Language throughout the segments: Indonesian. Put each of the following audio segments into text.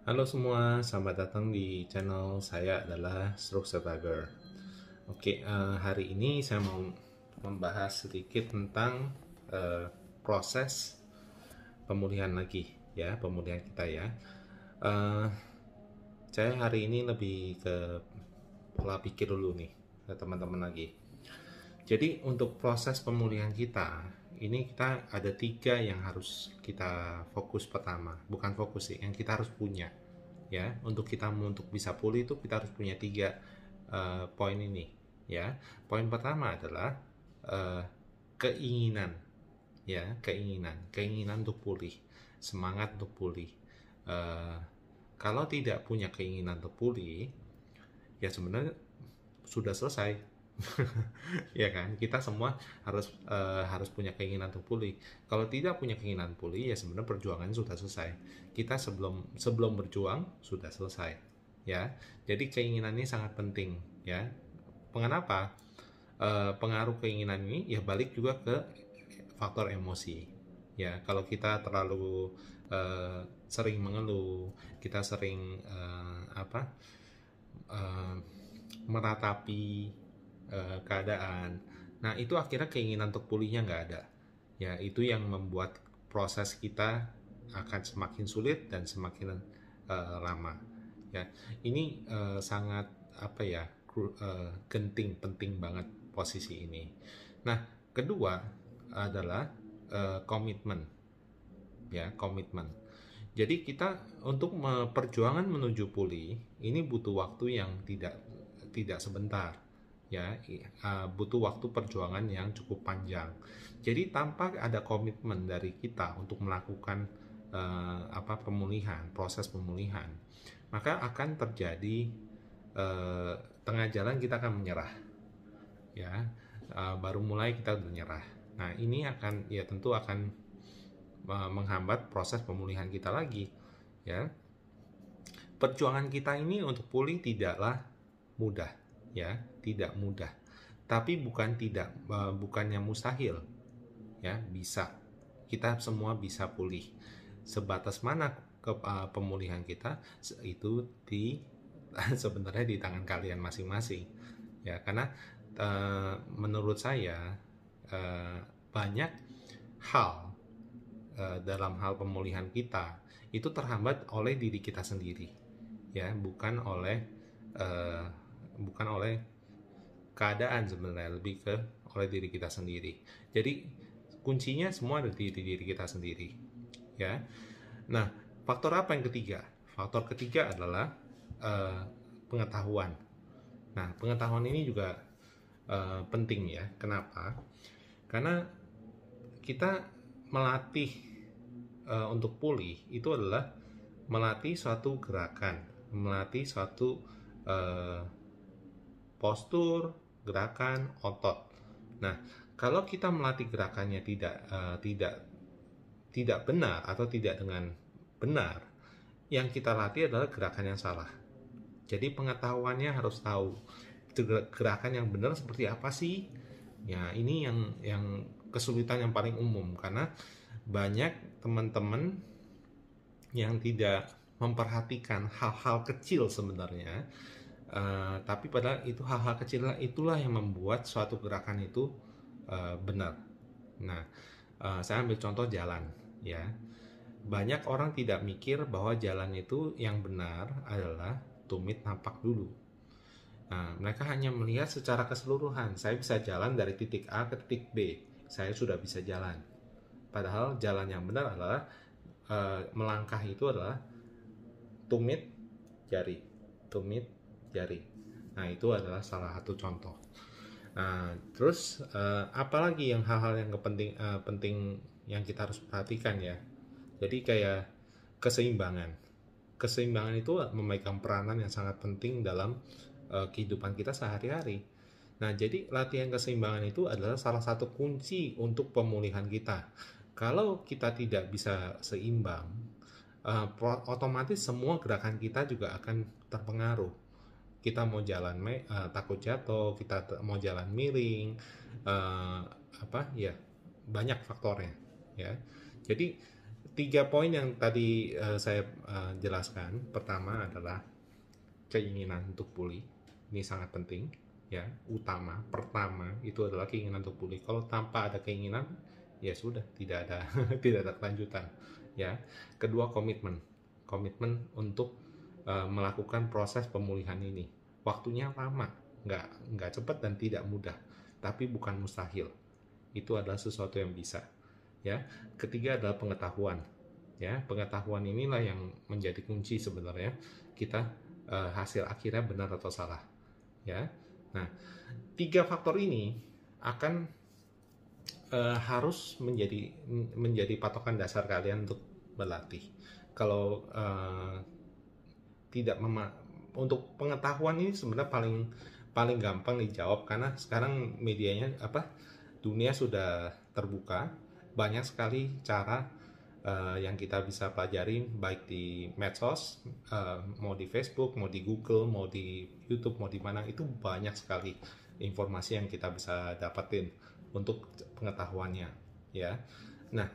Halo semua, selamat datang di channel saya adalah Stroke Survivor. Oke, hari ini saya mau membahas sedikit tentang proses pemulihan lagi, ya, pemulihan kita ya. Eh, saya hari ini lebih ke pola pikir dulu nih, ke teman-teman lagi. Jadi untuk proses pemulihan kita, ini kita ada 3 yang harus kita fokus pertama. Bukan fokus sih, yang kita harus punya. Ya, untuk untuk bisa pulih itu kita harus punya 3 poin ini. Ya, poin pertama adalah uh, keinginan. Ya, keinginan untuk pulih, semangat untuk pulih. Uh, Kalau tidak punya keinginan untuk pulih, ya sebenarnya sudah selesai. Ya kan, kita semua harus punya keinginan untuk pulih. Kalau tidak punya keinginan pulih, ya sebenarnya perjuangannya sudah selesai. Kita sebelum berjuang sudah selesai, ya. Jadi keinginan ini sangat penting, ya. Mengapa? Pengaruh keinginan ini ya balik juga ke faktor emosi, ya. Kalau kita terlalu sering mengeluh, kita sering uh, meratapi keadaan. Nah, itu akhirnya keinginan untuk pulihnya nggak ada. Ya, itu yang membuat proses kita akan semakin sulit dan semakin lama. Ya, ini sangat apa ya, penting banget posisi ini. Nah, kedua adalah komitmen, ya, komitmen. Jadi kita untuk perjuangan menuju pulih ini butuh waktu yang tidak sebentar, ya, butuh waktu perjuangan yang cukup panjang. Jadi tanpa ada komitmen dari kita untuk melakukan pemulihan, proses pemulihan, maka akan terjadi tengah jalan kita akan menyerah, ya, baru mulai kita menyerah. Nah, ini akan ya tentu akan menghambat proses pemulihan kita lagi, ya. Perjuangan kita ini untuk pulih tidaklah mudah, ya, tidak mudah. Tapi bukannya mustahil, ya, bisa. Kita semua bisa pulih. Sebatas mana pemulihan kita itu sebenarnya di tangan kalian masing-masing, ya, karena menurut saya banyak hal dalam hal pemulihan kita itu terhambat oleh diri kita sendiri, ya, bukan oleh keadaan, sebenarnya lebih ke oleh diri kita sendiri. Jadi kuncinya semua ada di diri kita sendiri, ya. Nah, faktor apa yang ketiga? Faktor ketiga adalah pengetahuan. Nah, pengetahuan ini juga penting, ya. Kenapa? Karena kita melatih untuk pulih itu adalah melatih suatu gerakan, melatih suatu postur, gerakan, otot. Nah, kalau kita melatih gerakannya tidak benar atau tidak dengan benar, yang kita latih adalah gerakan yang salah. Jadi pengetahuannya harus tahu gerakan yang benar seperti apa sih. Ya, ini yang kesulitan yang paling umum, karena banyak teman-teman yang tidak memperhatikan hal-hal kecil sebenarnya, tapi padahal itu hal-hal kecil itulah yang membuat suatu gerakan itu benar. Nah, saya ambil contoh jalan, ya. Banyak orang tidak mikir bahwa jalan itu yang benar adalah tumit napak dulu. Nah, mereka hanya melihat secara keseluruhan. Saya bisa jalan dari titik A ke titik B. Saya sudah bisa jalan. Padahal jalan yang benar adalah melangkah itu adalah tumit jari, tumit jari. Nah, itu adalah salah satu contoh. Nah, terus apalagi yang hal-hal yang penting yang kita harus perhatikan, ya. Jadi kayak keseimbangan. Keseimbangan itu memegang peranan yang sangat penting dalam kehidupan kita sehari-hari. Nah, jadi latihan keseimbangan itu adalah salah satu kunci untuk pemulihan kita. Kalau kita tidak bisa seimbang, otomatis semua gerakan kita juga akan terpengaruh. Kita mau jalan takut jatuh, kita mau jalan miring, apa ya, banyak faktornya, ya. Jadi 3 poin yang tadi saya jelaskan. Pertama adalah keinginan untuk pulih. Ini sangat penting, ya. Utama, pertama itu adalah keinginan untuk pulih. Kalau tanpa ada keinginan, ya sudah, tidak ada tidak ada kelanjutan, ya. Kedua, komitmen. Komitmen untuk melakukan proses pemulihan ini. Waktunya lama, nggak cepat dan tidak mudah, tapi bukan mustahil. Itu adalah sesuatu yang bisa, ya. Ketiga adalah pengetahuan, ya. Pengetahuan inilah yang menjadi kunci sebenarnya kita hasil akhirnya benar atau salah, ya. Nah, 3 faktor ini akan harus menjadi patokan dasar kalian untuk berlatih. Kalau tidak untuk pengetahuan ini sebenarnya paling gampang dijawab, karena sekarang medianya dunia sudah terbuka, banyak sekali cara yang kita bisa pelajari, baik di medsos, mau di Facebook, mau di Google, mau di YouTube, mau di mana, itu banyak sekali informasi yang kita bisa dapetin untuk pengetahuannya, ya. Nah,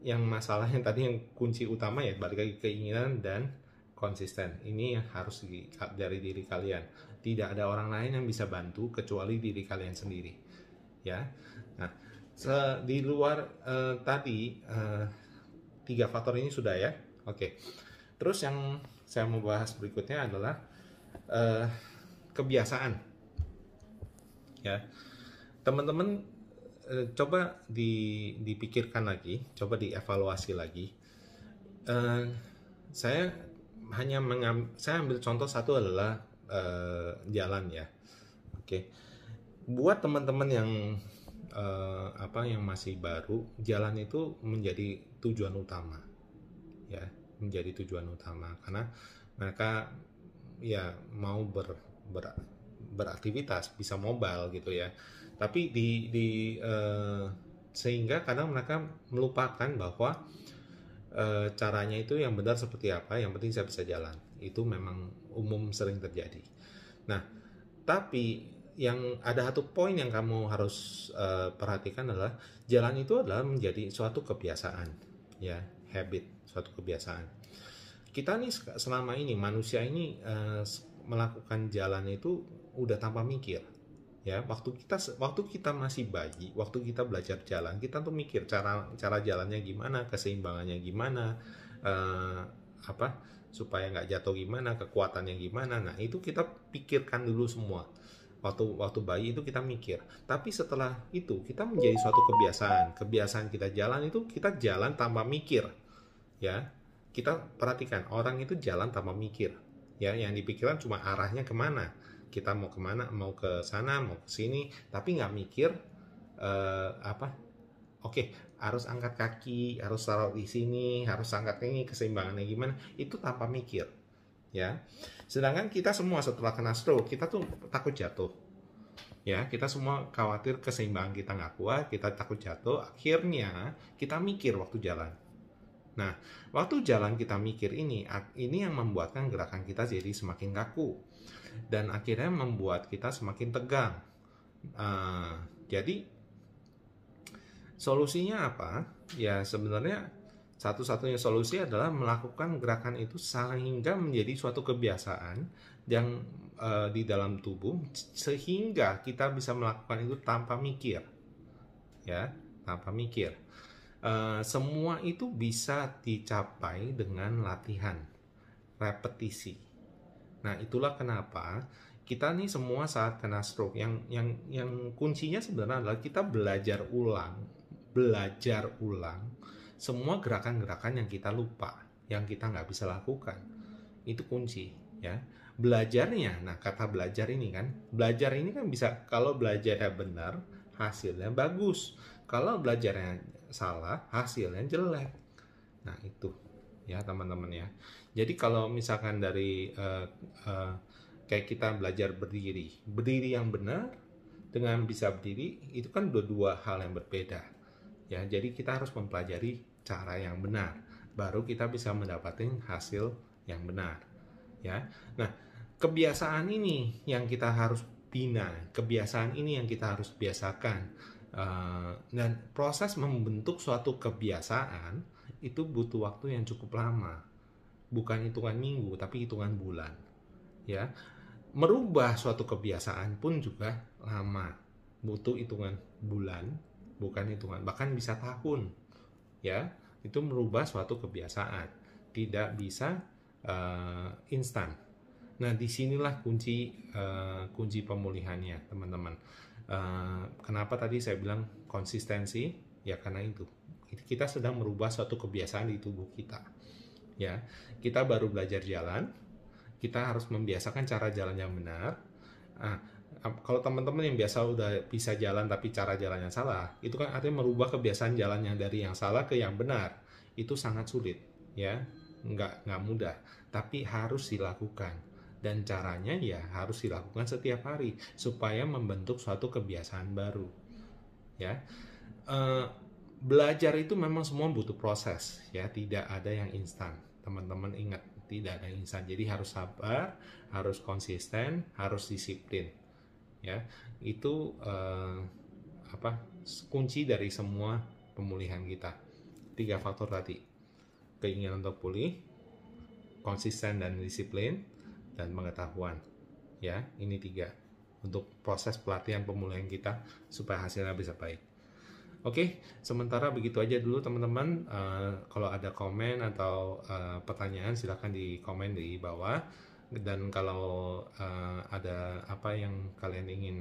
yang masalahnya tadi yang kunci utama ya balik lagi keinginan dan konsisten. Ini yang harus dari diri kalian. Tidak ada orang lain yang bisa bantu kecuali diri kalian sendiri, ya. Nah, di luar tadi 3 faktor ini sudah, ya. Oke. Terus yang saya mau bahas berikutnya adalah kebiasaan, ya. Teman-teman coba dipikirkan lagi, coba dievaluasi lagi. Saya ambil contoh satu adalah jalan, ya. Oke. Buat teman-teman yang yang masih baru, jalan itu menjadi tujuan utama, ya, menjadi tujuan utama karena mereka ya mau beraktivitas, bisa mobile gitu, ya. Tapi sehingga kadang mereka melupakan bahwa caranya itu yang benar seperti apa, yang penting saya bisa jalan. Itu memang umum sering terjadi. Nah, tapi yang ada satu poin yang kamu harus perhatikan adalah jalan itu adalah menjadi suatu kebiasaan, ya, habit, suatu kebiasaan. Kita nih selama ini manusia ini melakukan jalan itu udah tanpa mikir, ya. Waktu kita masih bayi, waktu kita belajar jalan, kita tuh mikir cara jalannya gimana, keseimbangannya gimana, supaya nggak jatuh gimana, kekuatannya gimana. Nah, itu kita pikirkan dulu semua. Waktu bayi itu kita mikir, tapi setelah itu kita menjadi suatu kebiasaan kita jalan itu, kita jalan tanpa mikir, ya. Kita perhatikan orang itu jalan tanpa mikir, ya, yang dipikirkan cuma arahnya kemana, kita mau kemana, mau ke sana, mau ke sini, tapi nggak mikir oke, harus angkat kaki, harus taruh di sini, harus angkat ini, keseimbangannya gimana, itu tanpa mikir, ya. Sedangkan kita semua setelah kena stroke, kita tuh takut jatuh, ya. Kita semua khawatir keseimbangan kita nggak kuat, kita takut jatuh, akhirnya kita mikir waktu jalan. Nah, waktu jalan kita mikir ini yang membuatkan gerakan kita jadi semakin kaku dan akhirnya membuat kita semakin tegang. Jadi solusinya apa? Ya, sebenarnya satu-satunya solusi adalah melakukan gerakan itu sehingga menjadi suatu kebiasaan yang di dalam tubuh, sehingga kita bisa melakukan itu tanpa mikir, ya, tanpa mikir. Semua itu bisa dicapai dengan latihan, repetisi. Nah, itulah kenapa kita nih semua saat kena stroke, yang kuncinya sebenarnya adalah kita belajar ulang semua gerakan-gerakan yang kita lupa, yang kita nggak bisa lakukan. Itu kunci, ya. Belajarnya, nah, kata belajar ini kan bisa, kalau belajarnya benar, hasilnya bagus. Kalau belajarnya salah, hasilnya jelek. Nah, itu, ya, teman-teman, ya. Jadi kalau misalkan dari kayak kita belajar berdiri yang benar dengan bisa berdiri, itu kan dua hal yang berbeda, ya. Jadi kita harus mempelajari cara yang benar, baru kita bisa mendapatkan hasil yang benar, ya. Nah, kebiasaan ini yang kita harus bina, kebiasaan ini yang kita harus biasakan, dan proses membentuk suatu kebiasaan itu butuh waktu yang cukup lama. Bukan hitungan minggu, tapi hitungan bulan. Ya, merubah suatu kebiasaan pun juga lama. Butuh hitungan bulan, bukan hitungan, bahkan bisa tahun. Ya, itu merubah suatu kebiasaan. Tidak bisa instan. Nah, disinilah kunci pemulihannya, teman-teman. Kenapa tadi saya bilang konsistensi? Ya karena itu. Kita sedang merubah suatu kebiasaan di tubuh kita. Ya, kita baru belajar jalan, kita harus membiasakan cara jalan yang benar. Nah, kalau teman-teman yang biasa udah bisa jalan tapi cara jalannya salah, itu kan artinya merubah kebiasaan jalan yang dari yang salah ke yang benar. Itu sangat sulit, ya, nggak mudah, tapi harus dilakukan. Dan caranya ya harus dilakukan setiap hari supaya membentuk suatu kebiasaan baru. Ya, belajar itu memang semua butuh proses, ya, tidak ada yang instan. Teman-teman ingat, tidak ada yang instan. Jadi harus sabar, harus konsisten, harus disiplin. Ya, itu kunci dari semua pemulihan kita. 3 faktor tadi: keinginan untuk pulih, konsisten dan disiplin, dan pengetahuan. Ya, ini 3 untuk proses pelatihan pemulihan kita supaya hasilnya bisa baik. Oke, sementara begitu aja dulu teman-teman. Kalau ada komen atau pertanyaan silahkan di komen di bawah. Dan kalau ada apa yang kalian ingin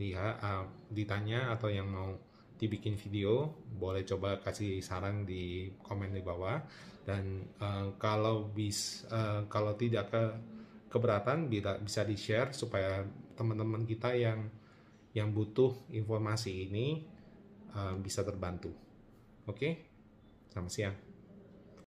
lihat, ditanya atau yang mau dibikin video, boleh coba kasih saran di komen di bawah. Dan kalau tidak keberatan bisa di-share supaya teman-teman kita yang butuh informasi ini bisa terbantu. Oke, selamat siang.